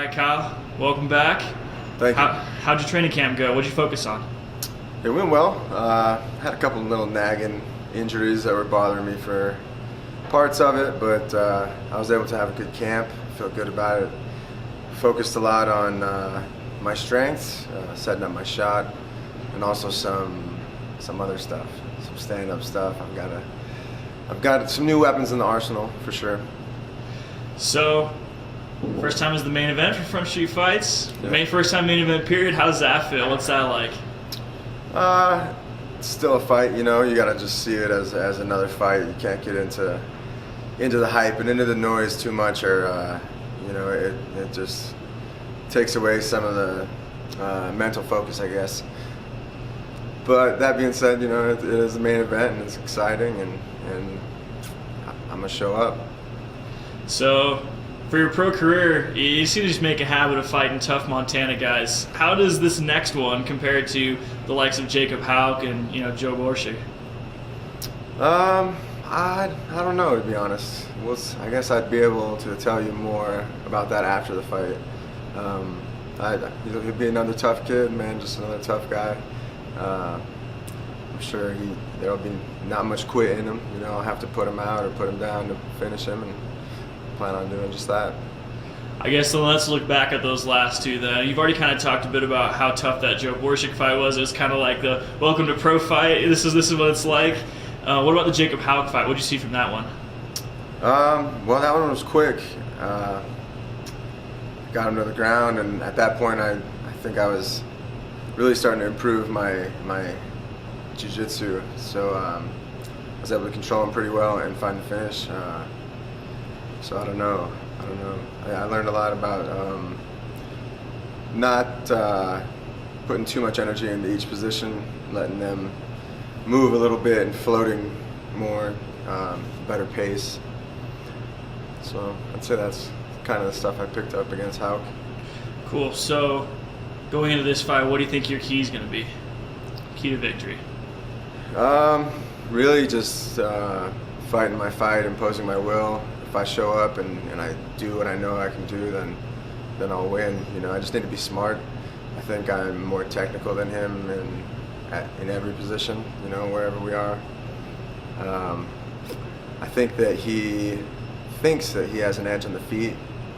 right, Kyle, welcome back. Thank you. How'd your training camp go? What'd you focus on? It went well. Had a couple of little nagging injuries that were bothering me for parts of it, but I was able to have a good camp. Feel good about it. Focused a lot on my strengths, setting up my shot, and also some other stuff, some stand-up stuff. I've got some new weapons in the arsenal for sure. So, first time is the main event for Front Street Fights. Yeah. First time main event period. How does that feel? What's that like? It's still a fight, you know. You gotta just see it as another fight. You can't get into the hype and into the noise too much, or you know, it just takes away some of the mental focus, I guess. But that being said, you know, it is the main event and it's exciting, and I'm gonna show up. So, for your pro career, you seem to just make a habit of fighting tough Montana guys. How does this next one compare to the likes of Jacob Hauk and Joe Borshig? I don't know, to be honest. I guess I'd be able to tell you more about that after the fight. He'll be another tough kid, man, just another tough guy. I'm sure there'll be not much quit in him. You know, I'll have to put him out or put him down to finish him, and plan on doing just that. I guess then let's look back at those last two then. You've already kind of talked a bit about how tough that Joe Borshig fight was. It was kind of like the welcome to pro fight. This is what it's like. What about the Jacob Hauk fight? What did you see from that one? Well, that one was quick. Got him to the ground, and at that point I think I was really starting to improve my jiu-jitsu. So I was able to control him pretty well and find the finish. So I don't know. I learned a lot about not putting too much energy into each position, letting them move a little bit and floating more, better pace. So I'd say that's kind of the stuff I picked up against Hauk. Cool. So going into this fight, what do you think your key is going to be? Key to victory? Really just fighting my fight, imposing my will. If I show up and I do what I know I can do, then I'll win. You know, I just need to be smart. I think I'm more technical than him in every position, you know, wherever we are. I think that he thinks that he has an edge on the feet,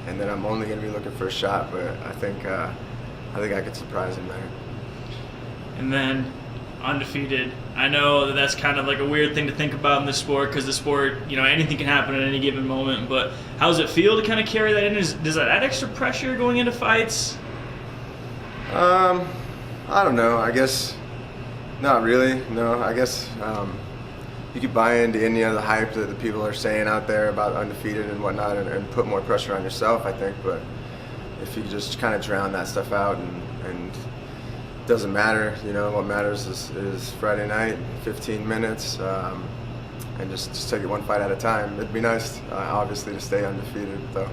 and that I'm only going to be looking for a shot, but I think I could surprise him there. And then undefeated. I know that that's kind of like a weird thing to think about in this sport, because the sport, anything can happen at any given moment. But how does it feel to kind of carry that in? Does that add extra pressure going into fights? I don't know. I guess not really. No, I guess you could buy into any of the hype that the people are saying out there about undefeated and whatnot, and put more pressure on yourself, I think. But if you just kind of drown that stuff out and it doesn't matter, what matters is Friday night, 15 minutes, and just take it one fight at a time. It'd be nice, obviously, to stay undefeated, though.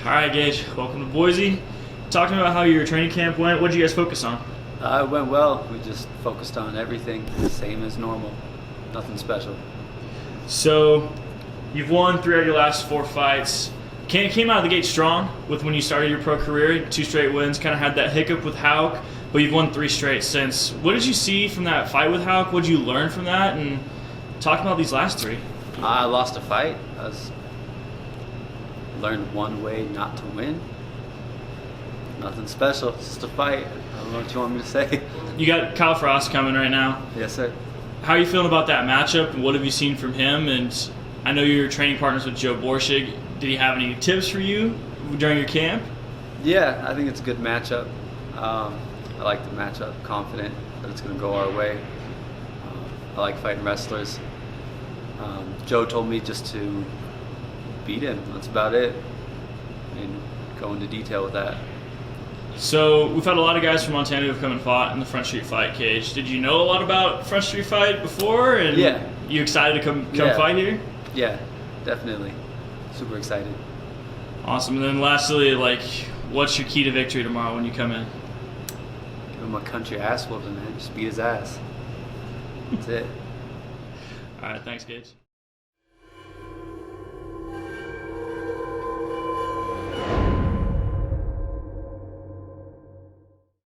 All right, Gage, welcome to Boise. Talk to me about how your training camp went. What did you guys focus on? It went well. We just focused on everything, the same as normal. Nothing special. So, you've won 3 out of your last 4 fights. Came out of the gate strong with when you started your pro career, 2 straight wins, kind of had that hiccup with Hauk, but you've won 3 straight since. What did you see from that fight with Hauk? What did you learn from that? And talk about these last 3. I lost a fight. Learned one way not to win. Nothing special, it's just a fight. I don't know what you want me to say. You got Kyle Frost coming right now. Yes, sir. How are you feeling about that matchup, and what have you seen from him? And I know you're training partners with Joe Borshig. Did he have any tips for you during your camp? Yeah, I think it's a good matchup. I like the matchup, confident that it's going to go our way. I like fighting wrestlers. Joe told me just to beat him. That's about it. And go into detail with that. So we've had a lot of guys from Montana who've come and fought in the Front Street Fight cage. Did you know a lot about Front Street Fight before? And yeah. You excited to come fight here? Yeah, definitely. Super excited. Awesome. And then lastly, what's your key to victory tomorrow when you come in? Give him a country ass whooping, man. Just beat his ass. That's it. All right. Thanks, Gage.